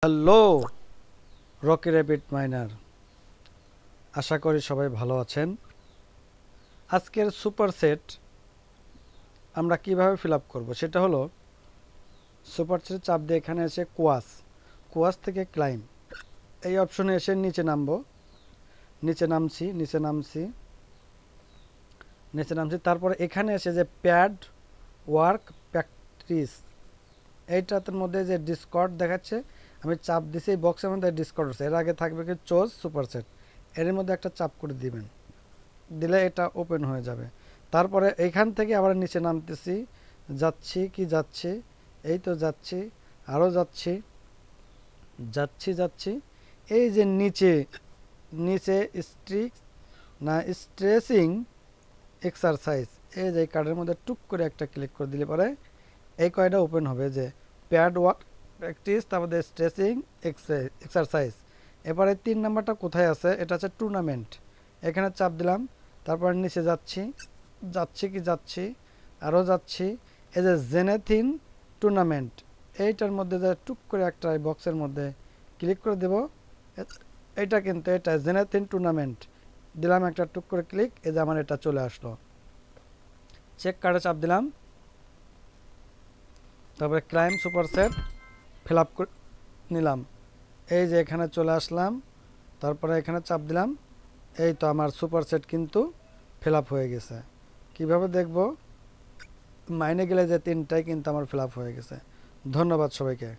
Hello Rocky rapid minor, আশা করি সবাই ভালো আছেন। আজকের সুপার সেট আমরা কিভাবে ফিল আপ করবো সেটা হলো, সুপার সেট চাপ দিয়ে এখানে এসে কোয়াস থেকে ক্লাইম এই অপশনে এসে নিচে নামবো। নিচে নামছি, তারপরে এখানে এসে যে প্যাড ওয়ার্ক প্র্যাকটিস এইটার মধ্যে যে ডিসকর্ড দেখাচ্ছে, আমি চাপ দিছি এই বক্সের মধ্যে ডিসকর্ড আছে। এর আগে থাকবে কি চোজ সুপার সেট, এর মধ্যে একটা চাপ করে দিবেন, দিলে এটা ওপেন হয়ে যাবে। তারপরে এইখান থেকে আবার নিচে নামতেছি, যাচ্ছি, এই তো যাচ্ছি, আরও যাচ্ছি। এই যে নিচে নিচে স্ট্রিক না স্ট্রেসিং এক্সারসাইজ, এই যে কার্ডের মধ্যে টুক করে একটা ক্লিক করে দিলে পরে এই কয়টা ওপেন হবে, যে প্যাড ওয়ার্ক প্র্যাকটিস, তারপরে স্ট্রেসিং এক্সারসাইজ। এবারে 3 নাম্বারটা কোথায় আছে, এটা হচ্ছে টুর্নামেন্ট। এখানে চাপ দিলাম, তারপর নিচে যাচ্ছি, আরও যাচ্ছি। এই যে জেনেথিন টুর্নামেন্ট, এইটার মধ্যে যে টুক করে একটা বক্সের মধ্যে ক্লিক করে দেব। এটা কিন্তু এটা জেনেথিন টুর্নামেন্ট দিলাম, একটা টুক করে ক্লিক, এই যে আমার এটা চলে আসলো। চেক কার্ডে চাপ দিলাম, তারপরে claim super set fill up করে নিলাম। এই যে এখানে চলে আসলাম, তারপরে এখানে চাপ দিলাম, এই তো আমার সুপার সেট কিন্তু ফিল আপ হয়ে গেছে। কিভাবে দেখব, মাইনে গেলে যে 3টাই কিন্তু আমার ফিল আপ হয়ে গেছে। ধন্যবাদ সবাইকে।